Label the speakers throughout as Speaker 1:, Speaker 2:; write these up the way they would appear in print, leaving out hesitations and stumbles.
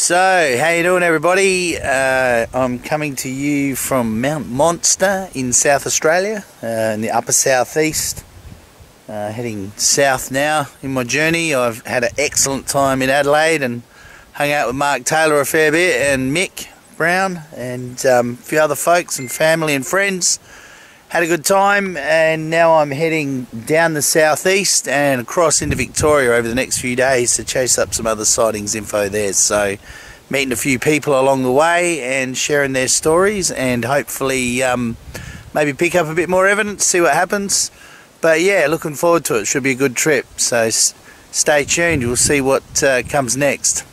Speaker 1: So, how you doing, everybody? I'm coming to you from Mount Monster in South Australia, in the upper southeast. Heading south now in my journey. I've had an excellent time in Adelaide and hung out with Mark Taylor a fair bit, and Mick Brown, and a few other folks and family and friends. Had a good time, and now I'm heading down the southeast and across into Victoria over the next few days to chase up some other sightings info there. So meeting a few people along the way and sharing their stories, and hopefully maybe pick up a bit more evidence, see what happens. But yeah, looking forward to it. Should be a good trip, so stay tuned. We'll see what comes next.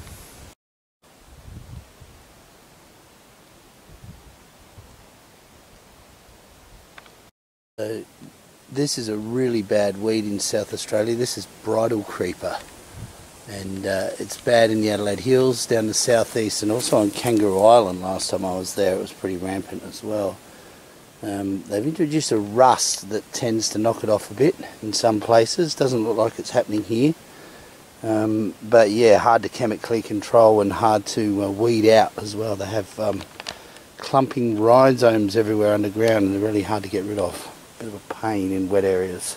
Speaker 1: So this is a really bad weed in South Australia. This is bridal creeper, and it's bad in the Adelaide Hills, down the southeast, and also on Kangaroo Island. Last time I was there it was pretty rampant as well. They've introduced a rust that tends to knock it off a bit in some places. Doesn't look like it's happening here, but yeah, hard to chemically control and hard to weed out as well. They have clumping rhizomes everywhere underground, and they're really hard to get rid of. Bit of a pain in wet areas.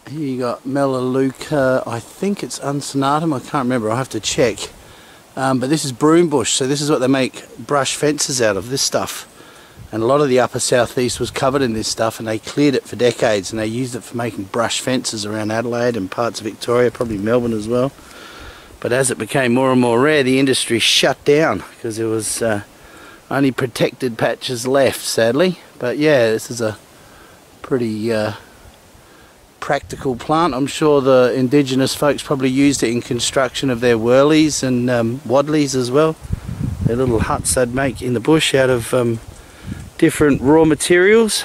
Speaker 1: Here you got Melaleuca, I think it's uncinnatum, I can't remember, I'll have to check. But this is Broombush, so this is what they make brush fences out of, this stuff. And a lot of the upper southeast was covered in this stuff, and they cleared it for decades, and they used it for making brush fences around Adelaide and parts of Victoria, probably Melbourne as well. But as it became more and more rare, the industry shut down because there was only protected patches left, sadly. But yeah, this is a pretty practical plant. I'm sure the indigenous folks probably used it in construction of their whirlies and waddlies as well. Their little huts they'd make in the bush out of different raw materials.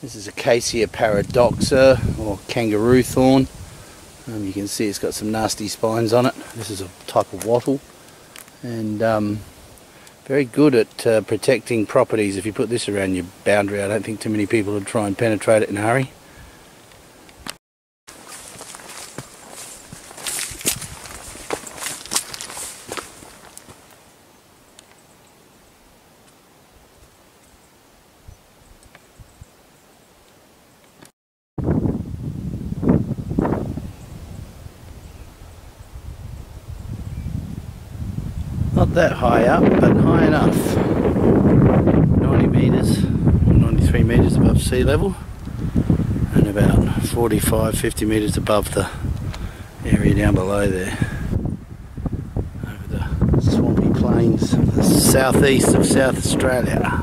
Speaker 1: This is Acacia paradoxa, or kangaroo thorn. You can see it's got some nasty spines on it. This is a type of wattle, and very good at protecting properties. If you put this around your boundary, I don't think too many people would try and penetrate it in a hurry. Not that high up, but high enough. 90 metres, 93 metres above sea level, and about 45-50 metres above the area down below there, over the swampy plains of the southeast of South Australia.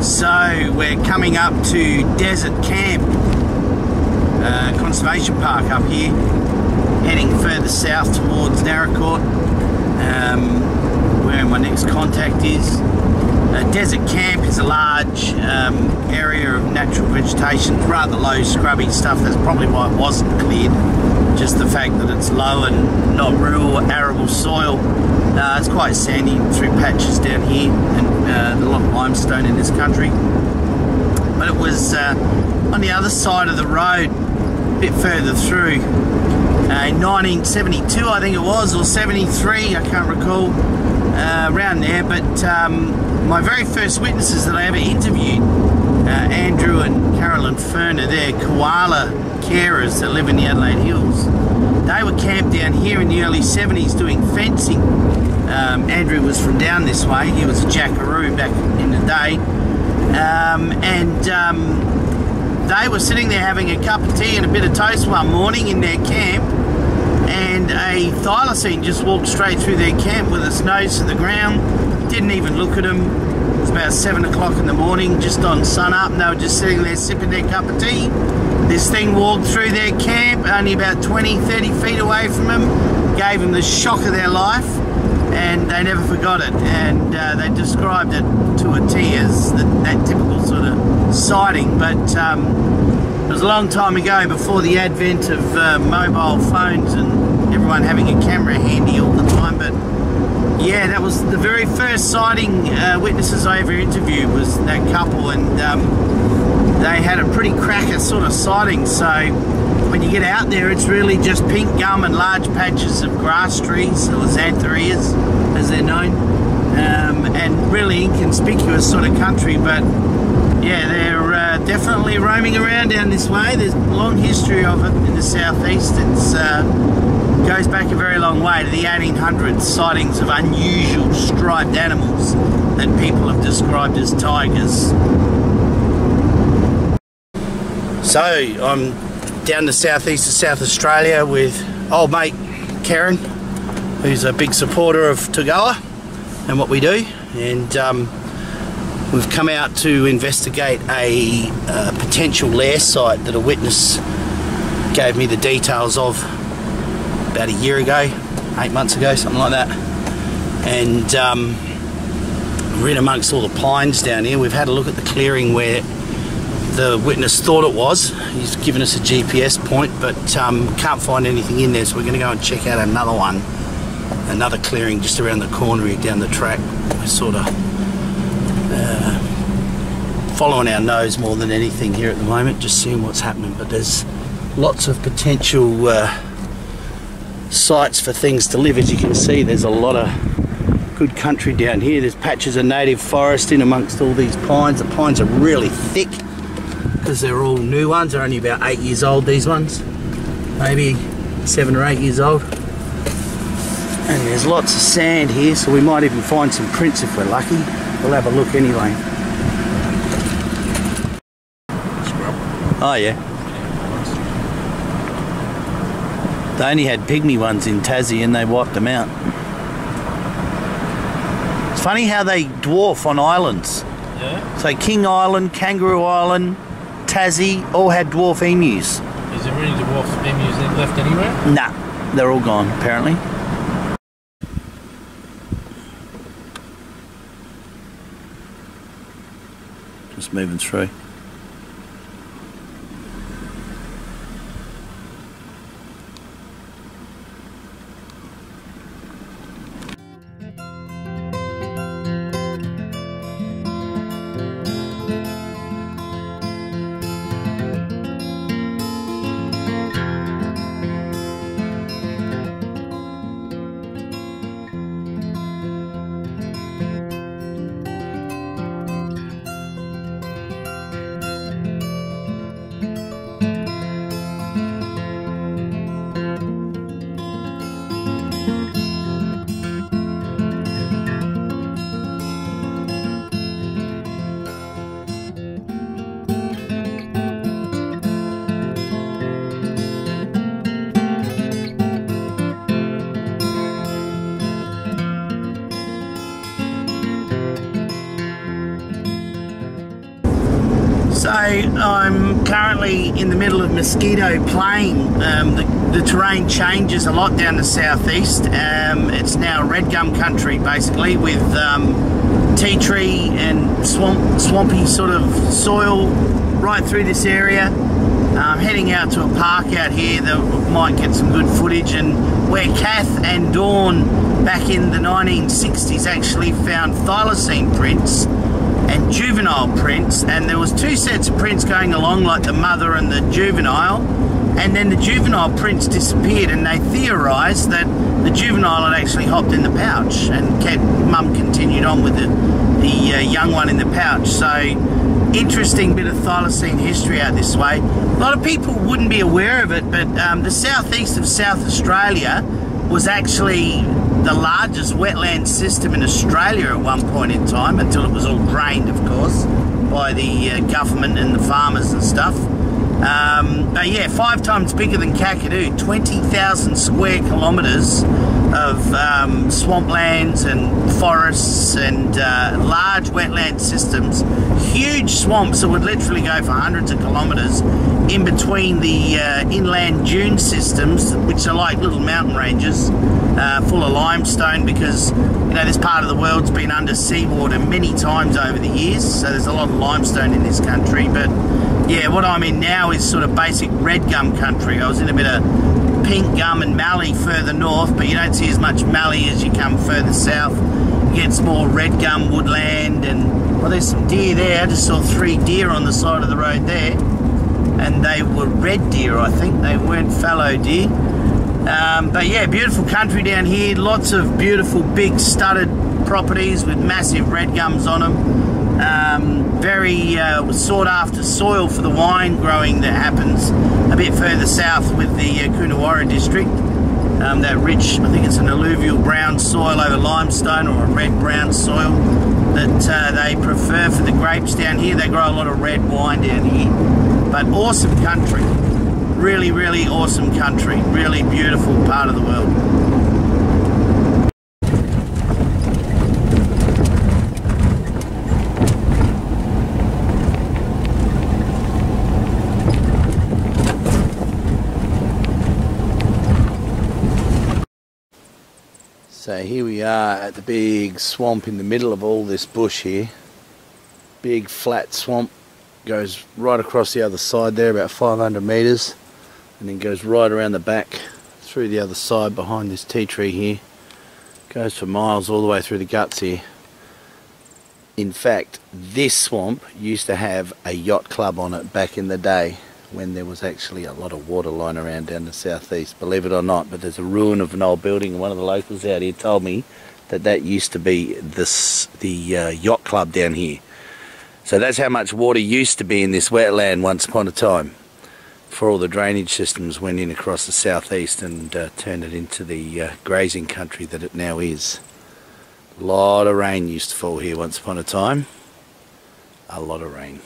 Speaker 1: So we're coming up to Desert Camp Conservation Park up here, heading further south towards Narracourt, where my next contact is. Desert Camp is a large area of natural vegetation, rather low scrubby stuff. That's probably why it wasn't cleared, just the fact that it's low and not real arable soil. It's quite sandy through patches down here, and a lot of limestone in this country. But it was on the other side of the road, a bit further through, in 1972 I think it was, or 73, I can't recall, around there. But my very first witnesses that I ever interviewed, Andrew and Carolyn Ferner, they're koala carers that live in the Adelaide Hills. They were camped down here in the early 70s doing fencing. Andrew was from down this way. He was a jackaroo back in the day, and they were sitting there having a cup of tea and a bit of toast one morning in their camp, and a thylacine just walked straight through their camp with its nose to the ground, didn't even look at them. It was about 7 o'clock in the morning, just on sun up, and they were just sitting there sipping their cup of tea. This thing walked through their camp only about 20-30 feet away from them, gave them the shock of their life, and they never forgot it. And they described it to a T as that typical sort of sighting. But it was a long time ago, before the advent of mobile phones and everyone having a camera handy all the time. But yeah, that was the very first sighting witnesses I ever interviewed, was that couple, and they had a pretty cracker sort of sighting. So when you get out there, it's really just pink gum and large patches of grass trees, or xanthorrheas as they're known, and really inconspicuous sort of country. But yeah, they're definitely roaming around down this way. There's a long history of it in the southeast. It's goes back a very long way to the 1800s, sightings of unusual striped animals that people have described as tigers. So I'm down the southeast of South Australia with old mate Karen, who's a big supporter of Tugela and what we do, and we've come out to investigate a potential lair site that a witness gave me the details of about a year ago, 8 months ago, something like that. And we're in amongst all the pines down here. We've had a look at the clearing where the witness thought it was. He's given us a GPS point, but can't find anything in there, so we're going to go and check out another one, another clearing just around the corner here down the track. We're sort of following our nose more than anything here at the moment, just seeing what's happening. But there's lots of potential sites for things to live. As you can see, there's a lot of good country down here. There's patches of native forest in amongst all these pines. The pines are really thick because they're all new ones. They're only about 8 years old, these ones, maybe 7 or 8 years old. And there's lots of sand here, so we might even find some prints if we're lucky. We'll have a look anyway. Oh yeah. They only had pygmy ones in Tassie and they wiped them out. It's funny how they dwarf on islands.
Speaker 2: Yeah.
Speaker 1: So King Island, Kangaroo Island, Tassie all had dwarf emus.
Speaker 2: Is there any dwarf emus left anywhere?
Speaker 1: Nah, they're all gone apparently. Just moving through. So I'm currently in the middle of Mosquito Plain. The terrain changes a lot down the southeast. It's now red gum country basically, with tea tree and swampy sort of soil right through this area. I'm heading out to a park out here that might get some good footage, and where Kath and Dawn back in the 1960s actually found thylacine prints and juvenile prints, and there was 2 sets of prints going along, like the mother and the juvenile, and then the juvenile prints disappeared, and they theorised that the juvenile had actually hopped in the pouch, and mum continued on with the young one in the pouch. So interesting bit of thylacine history out this way. A lot of people wouldn't be aware of it, but the southeast of South Australia was actually the largest wetland system in Australia at one point in time, until it was all drained, of course, by the government and the farmers and stuff. But yeah, 5 times bigger than Kakadu, 20,000 square kilometres swamplands and forests and large wetland systems, huge swamps that would literally go for hundreds of kilometres in between the inland dune systems, which are like little mountain ranges full of limestone, because you know this part of the world's been under seawater many times over the years, so there's a lot of limestone in this country. But yeah, what I'm in now is sort of basic red gum country. I was in a bit of pink gum and mallee further north, but you don't see as much mallee as you come further south. You get more red gum woodland, and well, there's some deer there. I just saw 3 deer on the side of the road there, and they were red deer, I think. They weren't fallow deer. But yeah, beautiful country down here. Lots of beautiful big studded properties with massive red gums on them. Very sought after soil for the wine growing that happens a bit further south with the Coonawarra district. That rich, I think it's an alluvial brown soil over limestone, or a red brown soil that they prefer for the grapes down here. They grow a lot of red wine down here. But awesome country, really, really awesome country, really beautiful part of the world. So here we are at the big swamp in the middle of all this bush here. Big flat swamp, goes right across the other side there, about 500 metres, and then goes right around the back through the other side behind this tea tree here. Goes for miles all the way through the guts here. In fact, this swamp used to have a yacht club on it back in the day, when there was actually a lot of water lying around down the southeast, believe it or not. But there's a ruin of an old building, and one of the locals out here told me that that used to be the yacht club down here. So that's how much water used to be in this wetland once upon a time, before all the drainage systems went in across the southeast and turned it into the grazing country that it now is. A lot of rain used to fall here once upon a time. A lot of rain.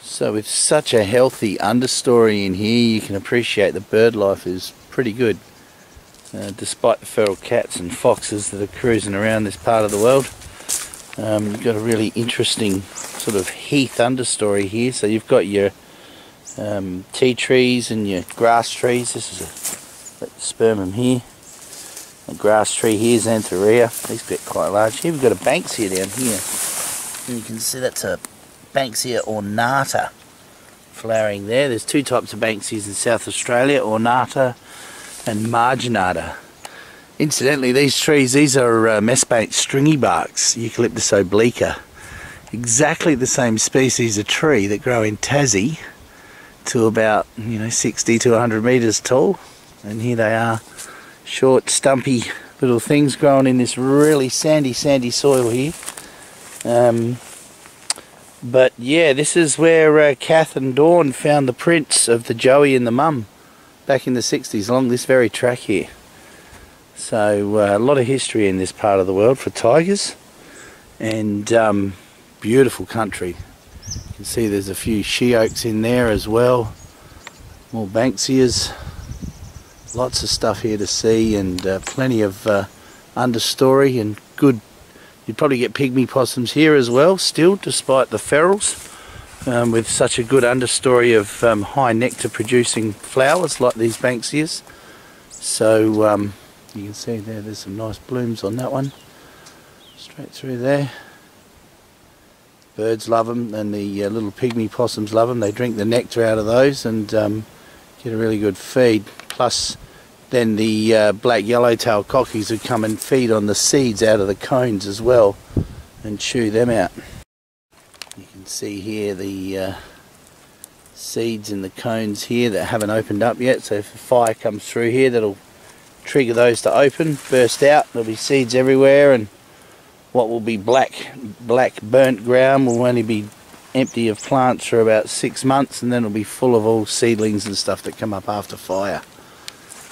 Speaker 1: So with such a healthy understory in here, you can appreciate the bird life is pretty good, despite the feral cats and foxes that are cruising around this part of the world. You've got a really interesting sort of heath understory here. So you've got your tea trees and your grass trees. This is a spermum here. A grass tree here, Xanthorrhea. These get quite large. Here we've got a Banksia down here. And you can see that's a Banksia ornata flowering there. There's 2 types of Banksias in South Australia, ornata and marginata. Incidentally, these trees, these are mespate stringy barks, Eucalyptus obliqua. Exactly the same species of tree that grow in Tassie to about 60 to 100 metres tall. And here they are, short, stumpy little things growing in this really sandy soil here. But yeah, this is where Kath and Dawn found the prints of the Joey and the mum back in the 60s along this very track here. So a lot of history in this part of the world for tigers, and beautiful country. You can see there's a few she oaks in there as well, more Banksias, lots of stuff here to see, and plenty of understory and good. You'd probably get pygmy possums here as well still, despite the ferals, with such a good understory of high nectar producing flowers like these Banksias. So you can see there's some nice blooms on that one, straight through there. Birds love them, and the little pygmy possums love them. They drink the nectar out of those and get a really good feed. Plus then the black yellowtail cockies would come and feed on the seeds out of the cones as well and chew them out. You can see here the seeds in the cones here that haven't opened up yet, so if a fire comes through here, that'll trigger those to open, burst out. There'll be seeds everywhere, and what will be black burnt ground will only be empty of plants for about 6 months, and then it'll be full of all seedlings and stuff that come up after fire.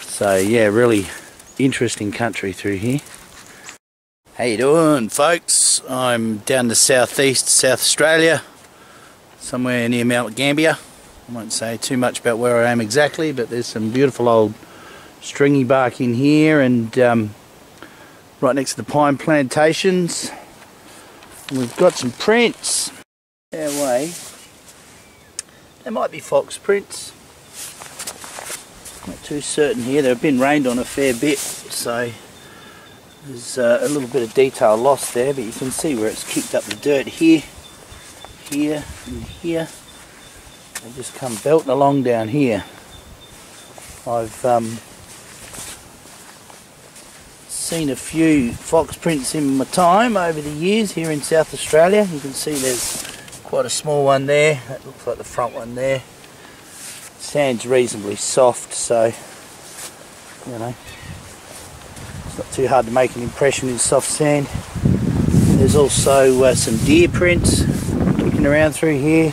Speaker 1: So yeah, really interesting country through here. How you doing, folks? I'm down to southeast South Australia, somewhere near Mount Gambier. I won't say too much about where I am exactly, but there's some beautiful old stringy bark in here, and right next to the pine plantations. And we've got some prints our way. They might be fox prints. Not too certain here. They've been rained on a fair bit, so there's a little bit of detail lost there, but you can see where it's kicked up the dirt here, here and here. They just come belting along down here. I've seen a few fox prints in my time over the years here in South Australia. You can see there's quite a small one there. That looks like the front one there. Sand's reasonably soft, so you know it's not too hard to make an impression in soft sand. There's also some deer prints kicking around through here,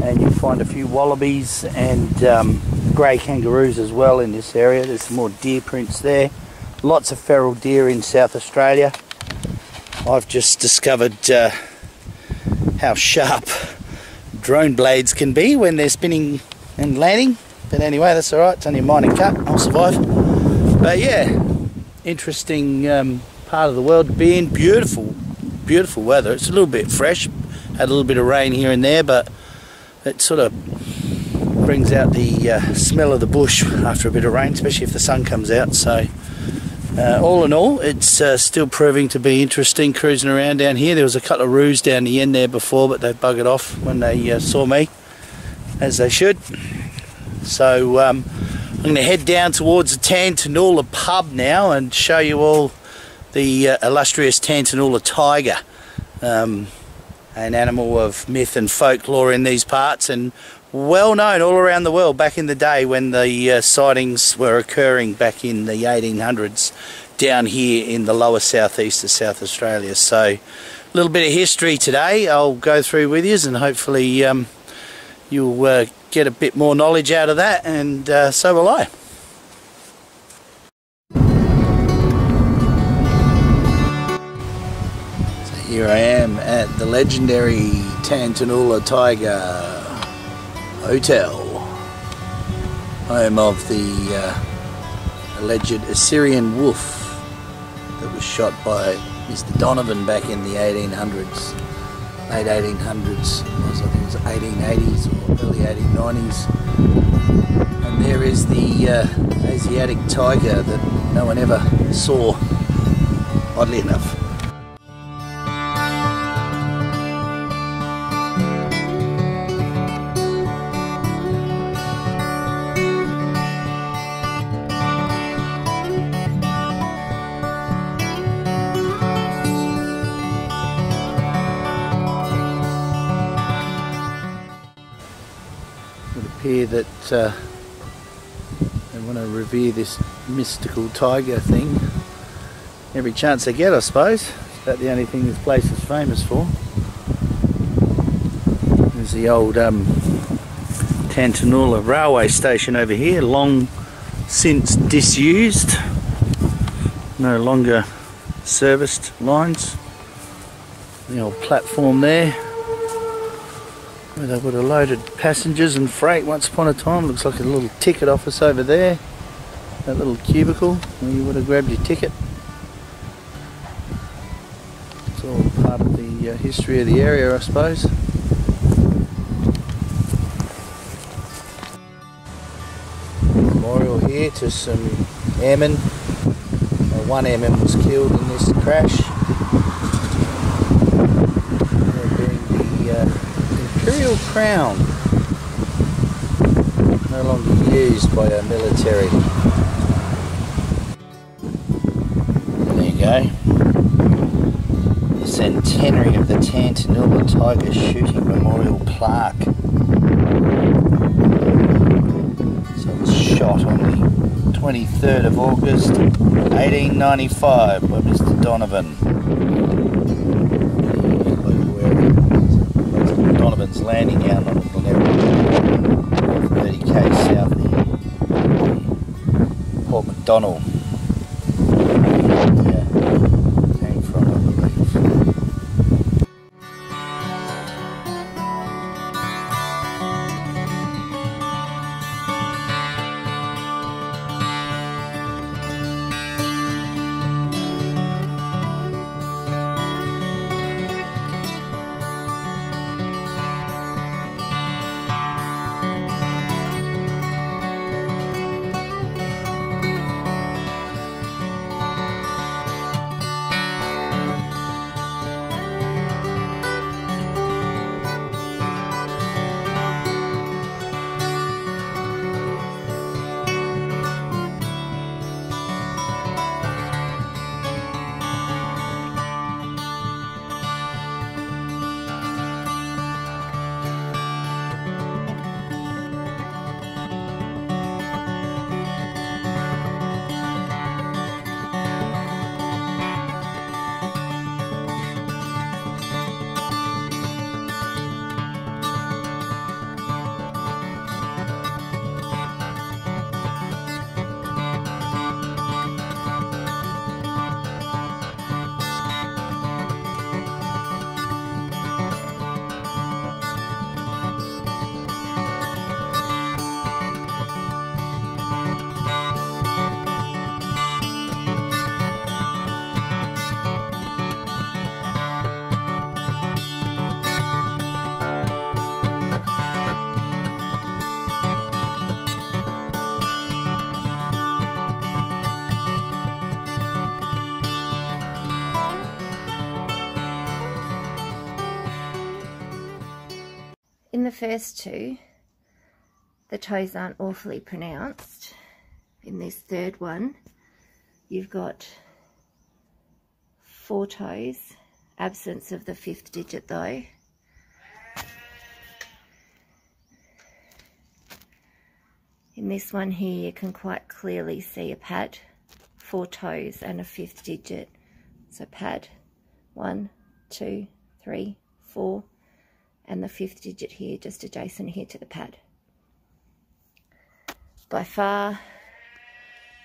Speaker 1: and you'll find a few wallabies and grey kangaroos as well in this area. There's some more deer prints there. Lots of feral deer in South Australia. I've just discovered how sharp drone blades can be when they're spinning and landing, but anyway, that's alright. It's only a minor cut, I'll survive. But yeah, interesting part of the world to be in. Beautiful weather. It's a little bit fresh, had a little bit of rain here and there, but it sort of brings out the smell of the bush after a bit of rain, especially if the sun comes out. So all in all, it's still proving to be interesting cruising around down here. There was a couple of roos down the end there before, but they buggered off when they saw me, as they should. So I'm going to head down towards the Tantanola pub now and show you all the illustrious Tantanoola Tiger, an animal of myth and folklore in these parts, and well known all around the world back in the day when the sightings were occurring back in the 1800s down here in the lower southeast of South Australia. So a little bit of history today I'll go through with you, and hopefully you'll get a bit more knowledge out of that, and so will I. So here I am at the legendary Tantanoola Tiger Hotel, home of the alleged Assyrian wolf that was shot by Mr. Donovan back in the 1800s, late 1800s, I think it was 1880s or early 1890s. And there is the Asiatic tiger that no one ever saw, oddly enough. Here that they want to revere this mystical tiger thing every chance they get, I suppose. It's about the only thing this place is famous for. There's the old Tantanoola railway station over here, long since disused, no longer serviced lines. The old platform there, where they would have loaded passengers and freight once upon a time. Looks like a little ticket office over there, that little cubicle where you would have grabbed your ticket. It's all part of the history of the area, I suppose. Memorial here to some airmen. One airman was killed in this crash. Imperial crown, no longer used by our military. There you go. The Centenary of the Tantanoola Tiger Shooting Memorial Plaque. So it was shot on the 23rd of August 1895 by Mr. Donovan. Donovan's Landing out on the Glenelg, 30k south of Port McDonald. Yeah, came from, I believe.
Speaker 3: the first two, the toes aren't awfully pronounced. In this third one, you've got 4 toes, absence of the 5th digit though. In this one here, you can quite clearly see a pad, 4 toes and a 5th digit. So pad 1, 2, 3, 4, and the 5th digit here, just adjacent here to the pad. By far,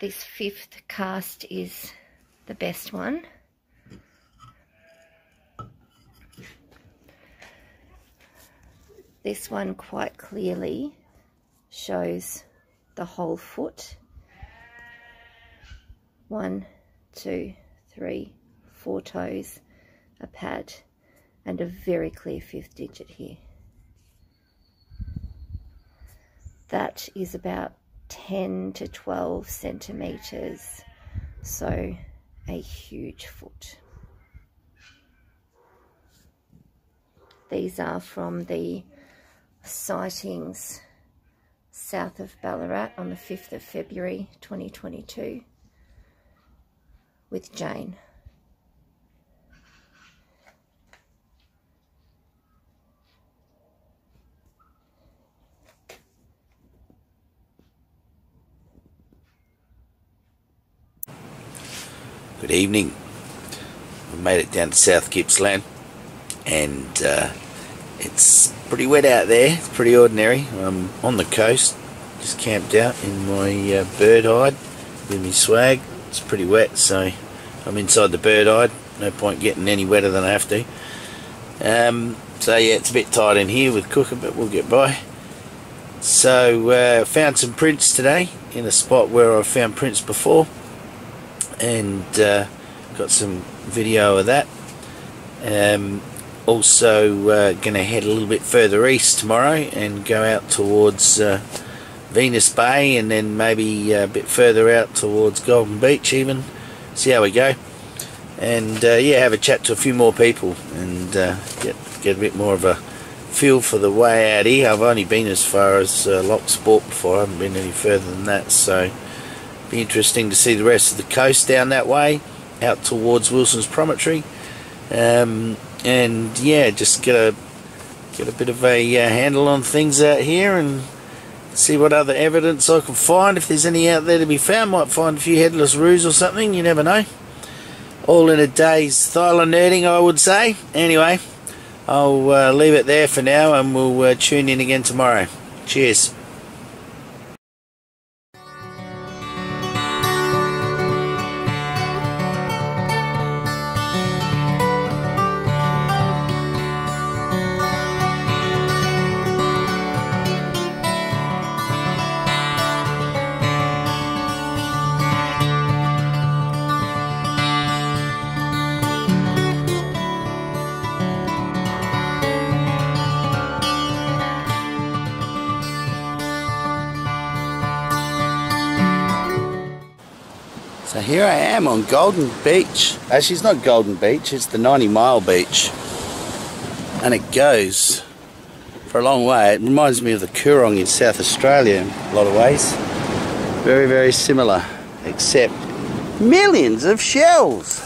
Speaker 3: this 5th cast is the best one. This one quite clearly shows the whole foot. 1, 2, 3, 4 toes, a pad, and a very clear 5th digit here. That is about 10 to 12 centimeters, so a huge foot. These are from the sightings south of Ballarat on the 5th of February 2022 with Jane.
Speaker 1: Good evening. We made it down to South Gippsland, and it's pretty wet out there. It's pretty ordinary. I'm on the coast, just camped out in my bird hide with my swag. It's pretty wet, so I'm inside the bird hide. No point getting any wetter than I have to. So yeah, it's a bit tight in here with cooking, but we'll get by. So found some prints today in a spot where I've found prints before, and got some video of that. Also gonna head a little bit further east tomorrow and go out towards Venus Bay, and then maybe a bit further out towards Golden Beach even. See how we go, and yeah, have a chat to a few more people and get a bit more of a feel for the way out here. I've only been as far as Loch Sport before. I haven't been any further than that, so be interesting to see the rest of the coast down that way out towards Wilson's Promontory, and yeah, just get a bit of a handle on things out here and see what other evidence I can find. If there's any out there to be found, might find a few headless roos or something, you never know. All in a day's thyla nerding, I would say. Anyway, I'll leave it there for now, and we'll tune in again tomorrow. Cheers. So here I am on Golden Beach. Actually, it's not Golden Beach, it's the 90 Mile Beach. And it goes for a long way. It reminds me of the Coorong in South Australia in a lot of ways. Very, very similar, except millions of shells.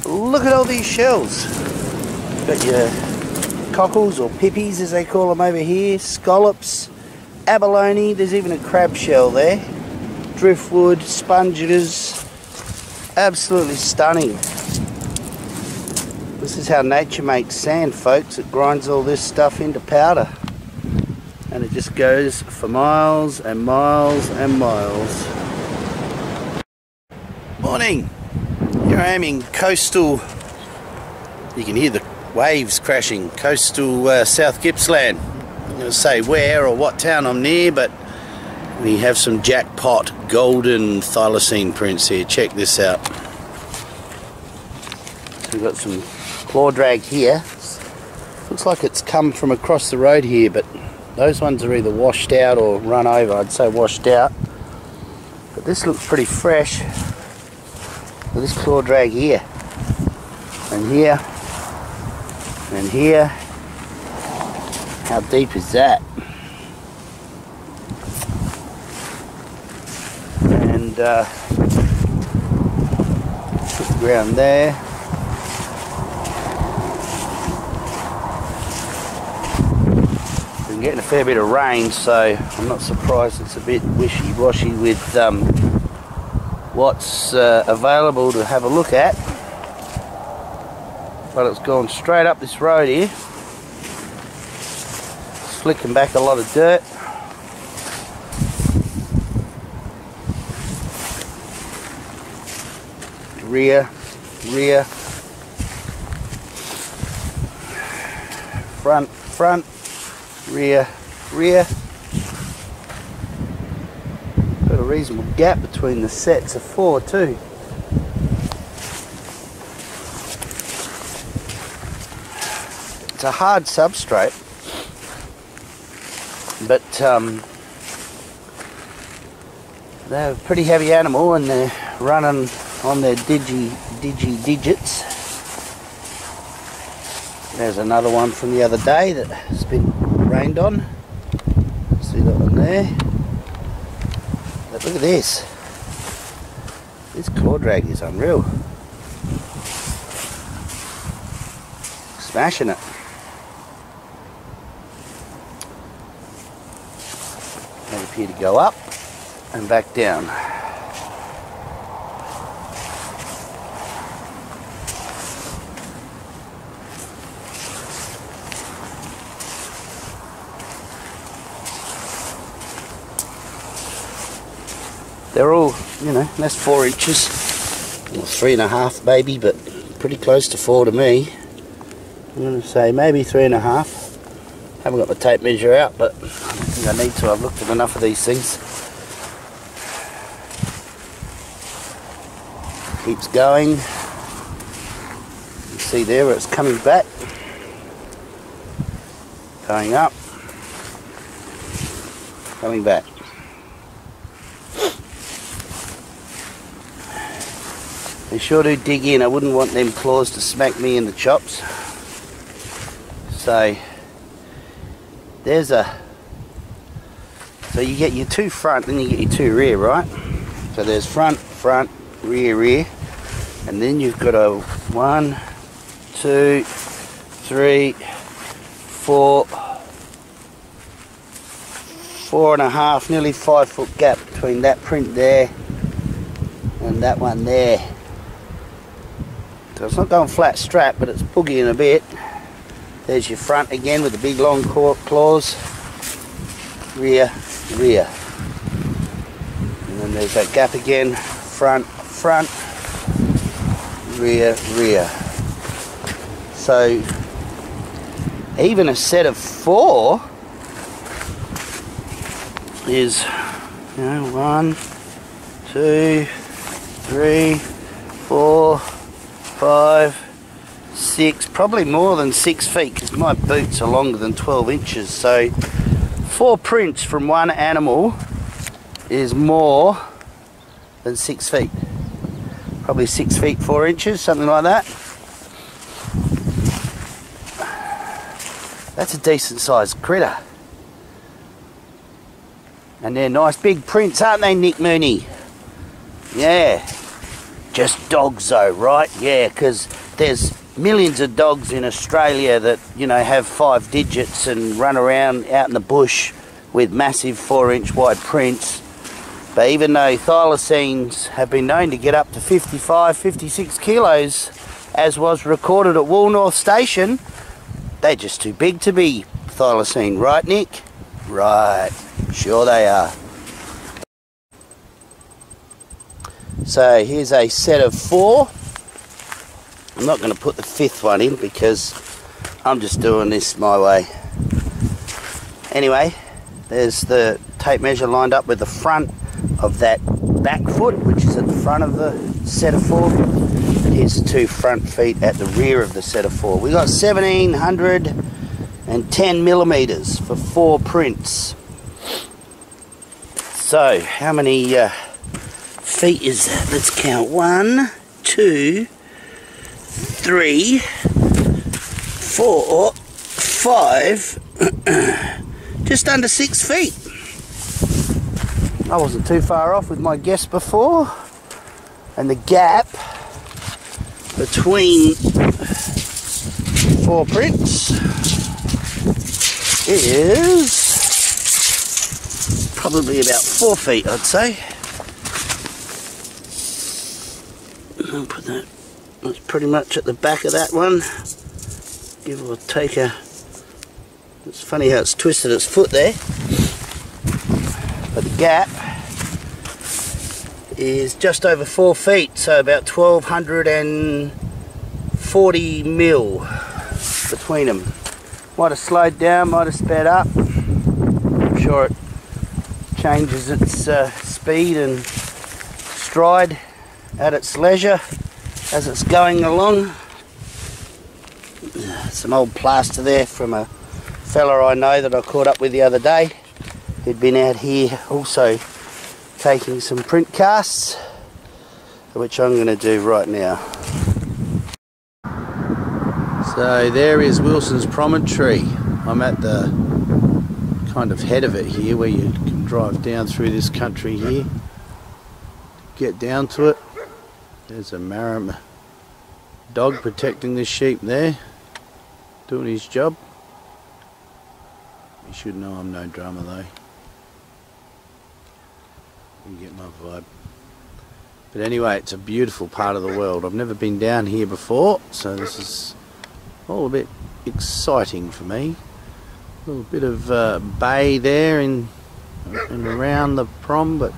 Speaker 1: Look at all these shells. Got your cockles, or pippies as they call them over here, scallops, abalone, there's even a crab shell there. Driftwood, sponges, absolutely stunning. This is how nature makes sand, folks. It grinds all this stuff into powder, and it just goes for miles and miles and miles. Morning. Here I am in coastal, you can hear the waves crashing, coastal South Gippsland. I'm going to say where or what town I'm near, but we have some jackpot golden thylacine prints here. Check this out. So we've got some claw drag here. Looks like it's come from across the road here, but those ones are either washed out or run over. I'd say washed out. But this looks pretty fresh. So this claw drag here, and here, and here, How deep is that? And put the ground there. Been getting a fair bit of rain, so I'm not surprised it's a bit wishy-washy with what's available to have a look at. But it's gone straight up this road here, flicking back a lot of dirt. Rear, front, rear. Got a reasonable gap between the sets of 4 too. It's a hard substrate, but they're a pretty heavy animal and they're running on their digits. There's another one from the other day that has been rained on. See that one there? But look at this. This claw drag is unreal. Smashing it. They appear to go up and back down. They're all, you know, that's 4 inches, or 3.5 maybe, but pretty close to 4 to me. I'm going to say maybe 3.5. Haven't got the tape measure out, but I don't think I need to. I've looked at enough of these things. Keeps going. You see there where it's coming back, going up, coming back. They sure do dig in. I wouldn't want them claws to smack me in the chops. So there's so you get your 2 front, then you get your 2 rear, right? So there's front, rear, and then you've got a 1, 2, 3, 4, 4.5, nearly 5 foot gap between that print there and that one there. So it's not going flat strap, but it's boogieing a bit. There's your front again with the big long claws. Rear. And then there's that gap again. Front, rear. So even a set of 4 is, you know, 1, 2, 3, 4, 5, 6, probably more than 6 feet because my boots are longer than 12 inches. So 4 prints from one animal is more than 6 feet. Probably 6 feet 4 inches, something like that. That's a decent sized critter. And they're nice big prints, aren't they, Nick Mooney? Yeah. Just dogs though, right? Yeah, because there's millions of dogs in Australia that, you know, have 5 digits and run around out in the bush with massive 4-inch wide prints. But even though thylacines have been known to get up to 55, 56 kilos, as was recorded at Woolnorth Station, they're just too big to be thylacine, right, Nick? Right, sure they are. So here's a set of 4. I'm not going to put the 5th one in because I'm just doing this my way. Anyway, there's the tape measure lined up with the front of that back foot, which is at the front of the set of 4. And here's the 2 front feet at the rear of the set of 4. We got 1710 millimeters for 4 prints. So how many feet is that? Let's count. 1, 2, 3, 4, 5, just under 6 feet. I wasn't too far off with my guess before, and the gap between 4 prints is probably about 4 feet, I'd say. I'll put that, that's pretty much at the back of that one. Give or take a, it's funny how it's twisted its foot there. But the gap is just over 4 feet, so about 1240 mil between them. Might have slowed down, might have sped up. I'm sure it changes its speed and stride at its leisure as it's going along. Some old plaster there from a fella I know that I caught up with the other day. He'd been out here also taking some print casts, which I'm going to do right now. So there is Wilson's Promontory. I'm at the kind of head of it here, where you can drive down through this country here, get down to it. There's a Marram dog protecting this sheep there, doing his job. You should know I'm no drummer though. You get my vibe. But anyway, it's a beautiful part of the world. I've never been down here before, so this is all a bit exciting for me. A little bit of bay there and around the prom, but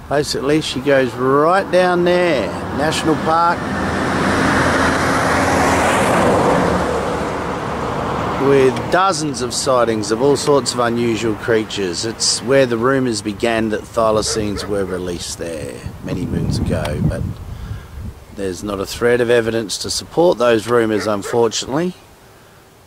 Speaker 1: basically she goes right down there. National Park with dozens of sightings of all sorts of unusual creatures. It's where the rumours began that thylacines were released there many moons ago, but there's not a thread of evidence to support those rumours, unfortunately.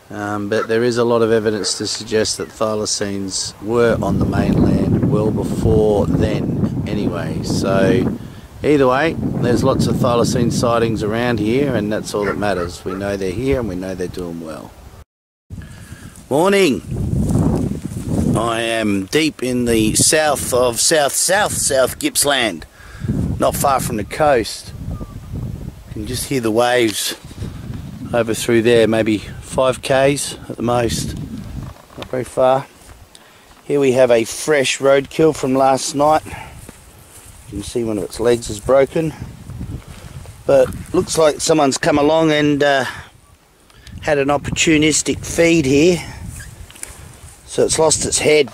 Speaker 1: But there is a lot of evidence to suggest that thylacines were on the mainland well before then anyway. So either way, there's lots of thylacine sightings around here, and that's all that matters. We know they're here and we know they're doing well. Morning! I am deep in the south of South Gippsland, not far from the coast. You can just hear the waves over through there, maybe 5 k's at the most, not very far. Here we have a fresh roadkill from last night. You can see one of its legs is broken, but looks like someone's come along and had an opportunistic feed here, so it's lost its head.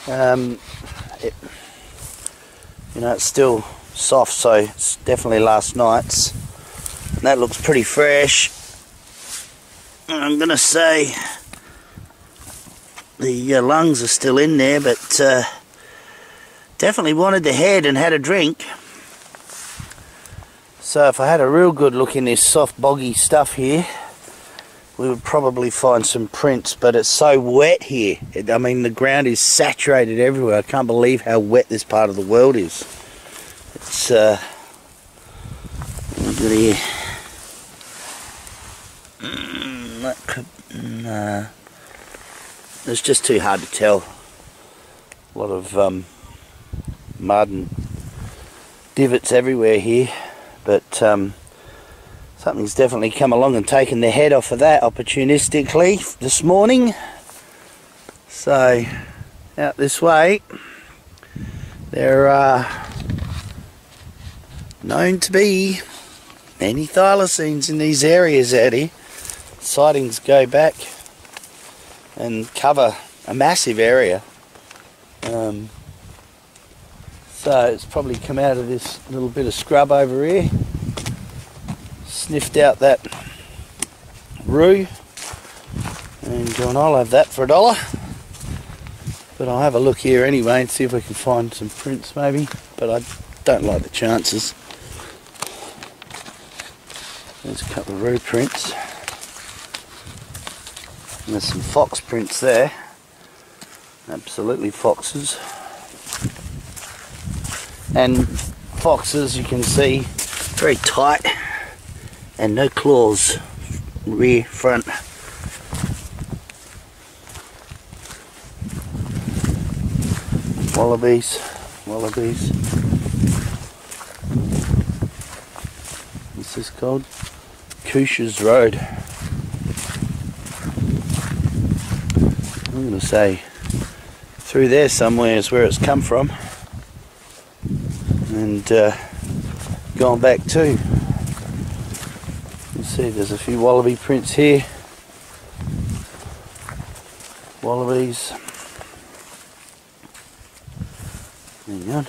Speaker 1: You know, it's still soft, so it's definitely last night's. And that looks pretty fresh. I'm gonna say the lungs are still in there, but definitely wanted the head and had a drink. So if I had a real good look in this soft boggy stuff here, we would probably find some prints, but it's so wet here. I mean, the ground is saturated everywhere. I can't believe how wet this part of the world is. It's look at here. It's just too hard to tell. A lot of mud and divots everywhere here, but something's definitely come along and taken the head off of that opportunistically this morning. So out this way there are known to be many thylacines in these areas out here. Sightings go back and cover a massive area. So it's probably come out of this little bit of scrub over here, sniffed out that roo, and gone, I'll have that for $1. But I'll have a look here anyway and see if we can find some prints maybe, but I don't like the chances. There's a couple of roo prints. And there's some fox prints there. Absolutely foxes. And foxes, you can see, very tight and no claws, rear, front. Wallabies. What's this called? Cush's Road. I'm going to say through there somewhere is where it's come from, and gone back too. You see there's a few wallaby prints here. Wallabies. Hang on.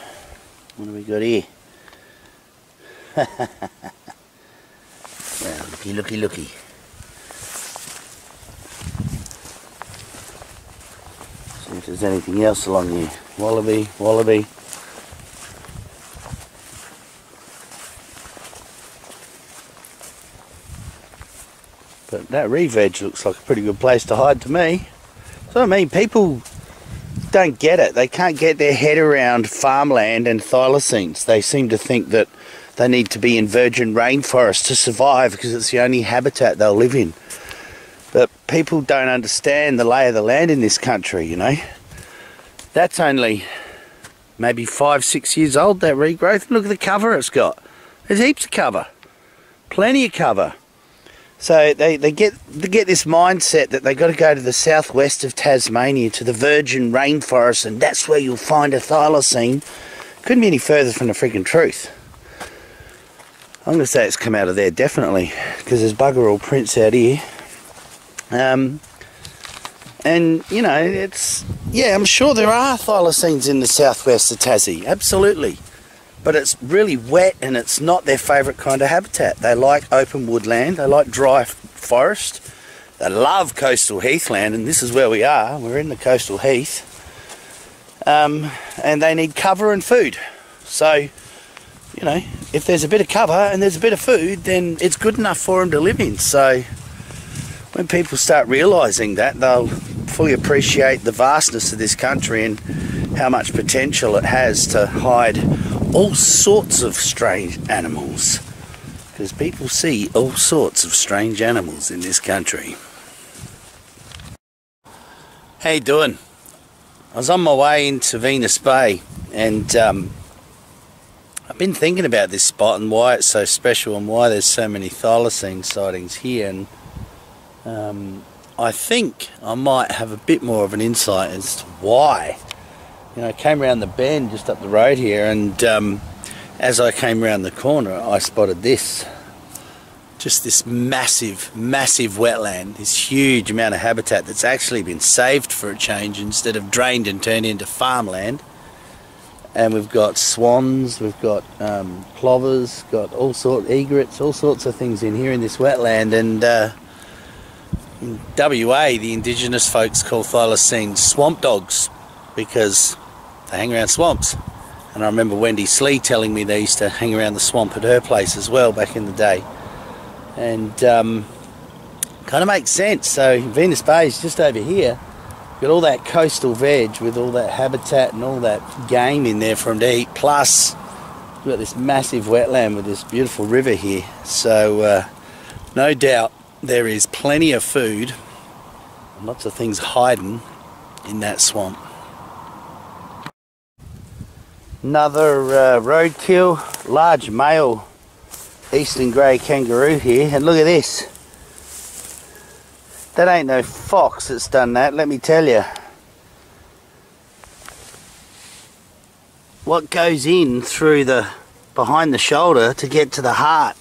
Speaker 1: What have we got here? Well, looky. See if there's anything else along here. Wallaby. But that reef edge looks like a pretty good place to hide to me. So I mean, people don't get it. They can't get their head around farmland and thylacines. They seem to think that they need to be in virgin rainforest to survive because it's the only habitat they'll live in. But people don't understand the lay of the land in this country, you know. That's only maybe 5-6 years old, that regrowth. Look at the cover it's got. There's heaps of cover. Plenty of cover. So they get this mindset that they got to go to the southwest of Tasmania to the virgin rainforest, and that's where you'll find a thylacine. Couldn't be any further from the freaking truth. I'm going to say it's come out of there definitely, because there's bugger all prints out here. And you know, I'm sure there are thylacines in the southwest of Tassie, absolutely. But it's really wet and it's not their favourite kind of habitat. They like open woodland, they like dry forest, they love coastal heathland, and this is where we are. We're in the coastal heath. And they need cover and food. So, you know, if there's a bit of cover and there's a bit of food, then it's good enough for them to live in. So when people start realising that, they'll fully appreciate the vastness of this country and how much potential it has to hide all sorts of strange animals, because people see all sorts of strange animals in this country. How you doing? I was on my way into Venus Bay, and I've been thinking about this spot and why it's so special and why there's so many thylacine sightings here, and I think I might have a bit more of an insight as to why. You know, I came around the bend just up the road here, and as I came around the corner I spotted this. Just this massive wetland, this huge amount of habitat that's actually been saved for a change instead of drained and turned into farmland. And we've got swans, we've got plovers, got all sorts, egrets, all sorts of things in here in this wetland. And in WA, the indigenous folks call thylacine swamp dogs because they hang around swamps. And I remember Wendy Slee telling me they used to hang around the swamp at her place as well back in the day. And kind of makes sense. So Venus Bay is just over here. Got all that coastal veg with all that habitat and all that game in there for them to eat. Plus, we've got this massive wetland with this beautiful river here. So no doubt there is plenty of food and lots of things hiding in that swamp. Another roadkill, large male eastern grey kangaroo here, and look at this. That ain't no fox that's done that, let me tell you. What goes in through the behind the shoulder to get to the heart?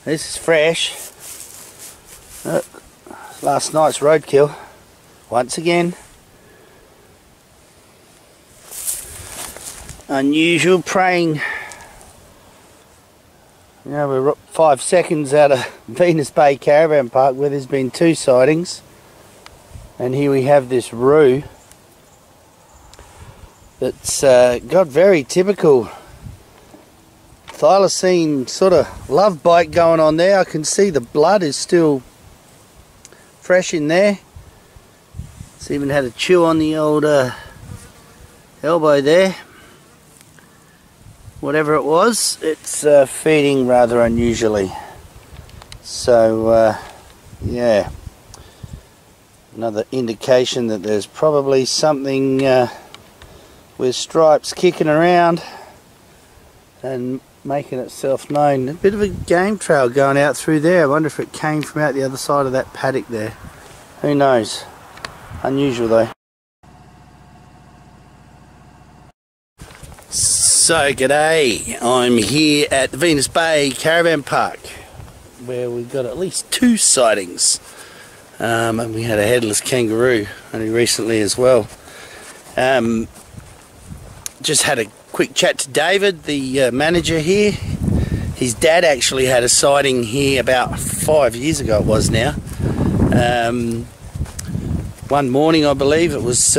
Speaker 1: This is fresh. Last night's roadkill once again. Unusual preying. You know, we're 5 seconds out of Venus Bay Caravan Park where there's been 2 sightings, and here we have this roo that's got very typical thylacine sort of love bite going on there. I can see the blood is still fresh in there. It's even had a chew on the old elbow there. Whatever it was, it's feeding rather unusually. So yeah, Another indication that there's probably something with stripes kicking around and making itself known. A bit of a game trail going out through there. I wonder if it came from out the other side of that paddock there. Who knows? Unusual though. So g'day, I'm here at the Venus Bay Caravan Park where we've got at least 2 sightings, and we had a headless kangaroo only recently as well. Just had a quick chat to David, the manager here. His dad actually had a sighting here about 5 years ago it was now. One morning I believe it was,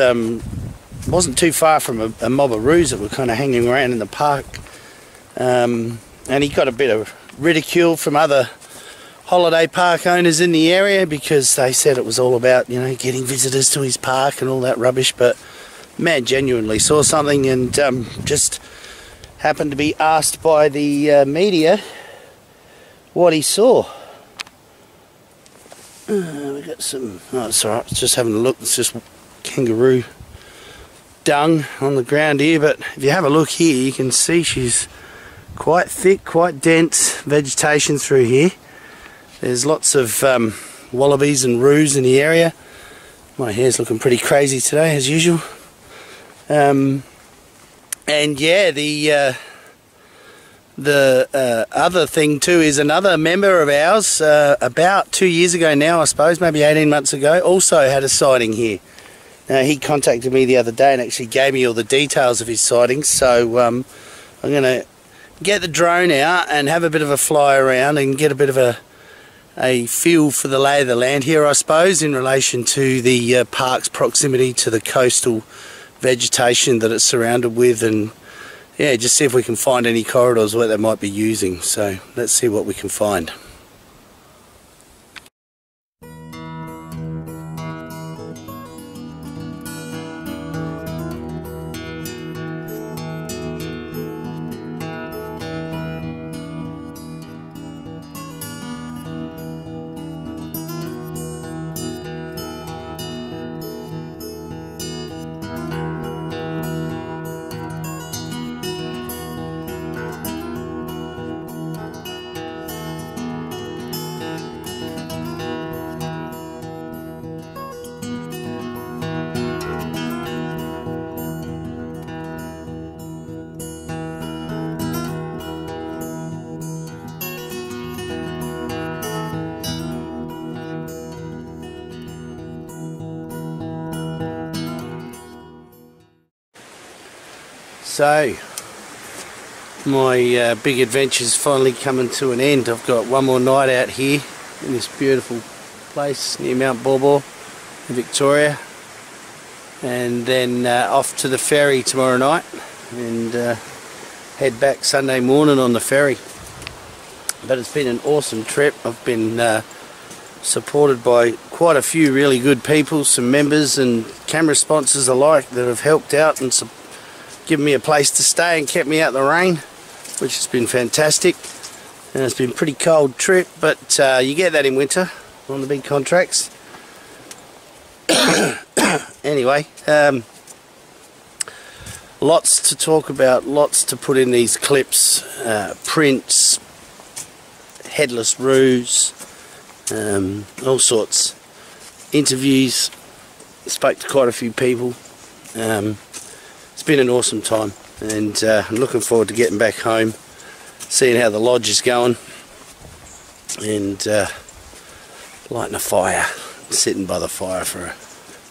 Speaker 1: wasn't too far from a mob of roos that were kind of hanging around in the park, and he got a bit of ridicule from other holiday park owners in the area because they said it was all about, you know, getting visitors to his park and all that rubbish. But man genuinely saw something, and just happened to be asked by the media what he saw. We got some, oh it's alright, just having a look. It's just kangaroo dung on the ground here, but if you have a look here you can see she's quite thick, quite dense vegetation through here. There's lots of wallabies and roos in the area. My hair's looking pretty crazy today as usual. And yeah, the other thing too is another member of ours, about 2 years ago now I suppose, maybe 18 months ago, also had a sighting here. Now he contacted me the other day and actually gave me all the details of his sightings, so I'm going to get the drone out and have a bit of a fly around and get a bit of a feel for the lay of the land here, I suppose, in relation to the park's proximity to the coastal vegetation that it's surrounded with, and yeah, just see if we can find any corridors where they might be using. So let's see what we can find. So, my big adventure's finally coming to an end. I've got one more night out here in this beautiful place near Mount Baw in Victoria, and then off to the ferry tomorrow night and head back Sunday morning on the ferry. But it's been an awesome trip. I've been supported by quite a few really good people, some members and camera sponsors alike that have helped out and given me a place to stay and kept me out of the rain, which has been fantastic. And it's been a pretty cold trip, but you get that in winter on the big contracts. Anyway, lots to talk about, lots to put in these clips. Prints, headless roos, all sorts. Interviews, spoke to quite a few people. It's been an awesome time, and I'm looking forward to getting back home, seeing how the lodge is going, and lighting a fire, sitting by the fire for a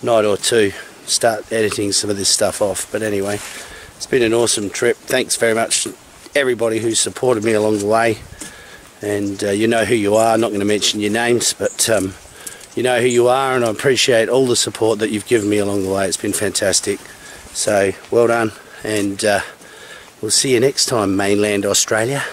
Speaker 1: night or two, start editing some of this stuff off. But anyway, it's been an awesome trip. Thanks very much to everybody who supported me along the way, and you know who you are. I'm not going to mention your names, but you know who you are, and I appreciate all the support that you've given me along the way. It's been fantastic. So well done, and we'll see you next time, mainland Australia.